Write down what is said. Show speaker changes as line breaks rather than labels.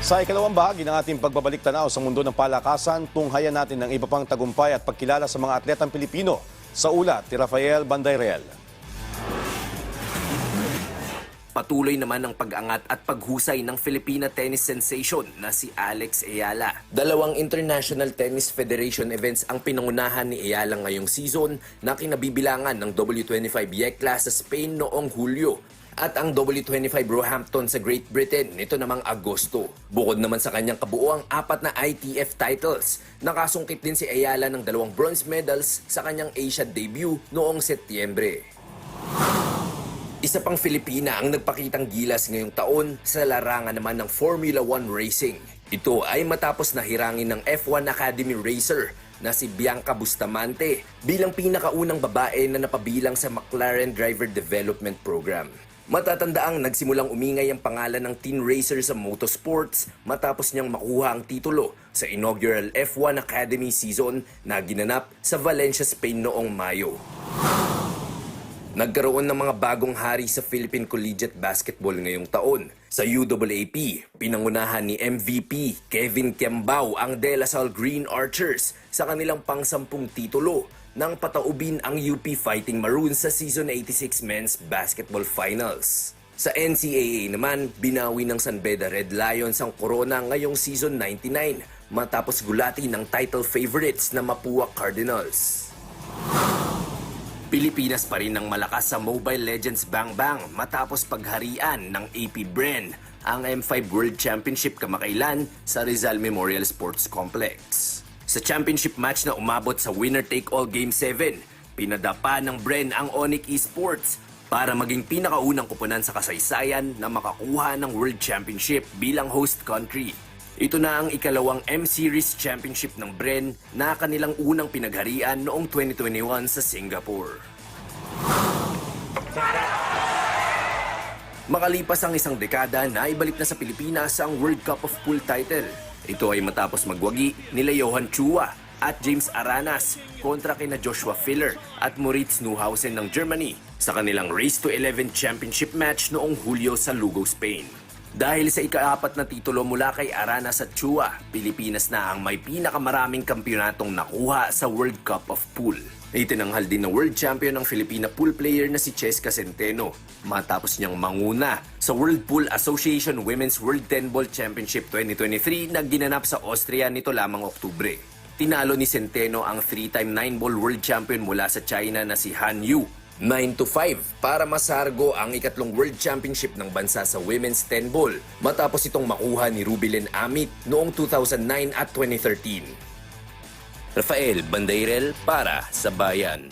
Sa ikalawang bahagi ng ating pagbabalik tanaw sa mundo ng palakasan, tunghayan natin ng iba pang tagumpay at pagkilala sa mga atletang Pilipino. Sa ulat ni Rafael Bandayrel.
Patuloy naman ang pag-angat at paghusay ng Filipina tennis sensation na si Alex Ayala. Dalawang International Tennis Federation events ang pinangunahan ni Ayala ngayong season na kinabibilangan ng W25 Yekla sa Spain noong Hulyo at ang W25 Roehampton sa Great Britain nito namang Agosto. Bukod naman sa kanyang kabuuang 4 na ITF titles, nakasungkit din si Ayala ng 2 bronze medals sa kanyang Asia debut noong Setyembre. Isa pang Filipina ang nagpakitang gilas ngayong taon sa larangan naman ng Formula 1 racing. Ito ay matapos na hirangin ng F1 Academy racer na si Bianca Bustamante bilang pinakaunang babae na napabilang sa McLaren Driver Development Program. Matatandaang nagsimulang umingay ang pangalan ng teen racer sa motorsports matapos niyang makuha ang titulo sa inaugural F1 Academy season na ginanap sa Valencia, Spain noong Mayo. Nagkaroon ng mga bagong hari sa Philippine Collegiate Basketball ngayong taon. Sa UAAP, pinangunahan ni MVP Kevin Kembao ang De La Salle Green Archers sa kanilang pang-10 titulo nang pataubin ang UP Fighting Maroons sa Season 86 Men's Basketball Finals. Sa NCAA naman, binawi ng San Beda Red Lions ang korona ngayong Season 99 matapos gulati ng title favorites na Mapua Cardinals. Pilipinas pa rin ang malakas sa Mobile Legends Bang Bang matapos pagharian ng AP Bren ang M5 World Championship kamakailan sa Rizal Memorial Sports Complex. Sa championship match na umabot sa winner-take-all Game 7, pinadapa ng Bren ang Onyx Esports para maging pinakaunang kupunan sa kasaysayan na makakuha ng World Championship bilang host country. Ito na ang ikalawang M-Series Championship ng Bren na kanilang unang pinagharian noong 2021 sa Singapore. Makalipas ang isang dekada, naibalik na sa Pilipinas ang World Cup of Pool title. Ito ay matapos magwagi nila Johan Chua at James Aranas kontra kina Joshua Filler at Moritz Neuhausen ng Germany sa kanilang Race to 11 Championship match noong Hulyo sa Lugo, Spain. Dahil sa ika-4 na titulo mula kay Aranas at Chua, Pilipinas na ang may pinakamaraming kampyonatong nakuha sa World Cup of Pool. Itinanghal din na World Champion ng Filipina pool player na si Cheska Centeno matapos niyang manguna sa World Pool Association Women's World 10 Ball Championship 2023 na ginanap sa Austria nito lamang Oktubre. Tinalo ni Centeno ang 3-time 9-ball World Champion mula sa China na si Han Yu 9-5 para masargo ang ikatlong World Championship ng bansa sa Women's 10 Ball matapos itong makuha ni Rubilin Amit noong 2009 at 2013. Rafael Bandayrel para sa Bayan.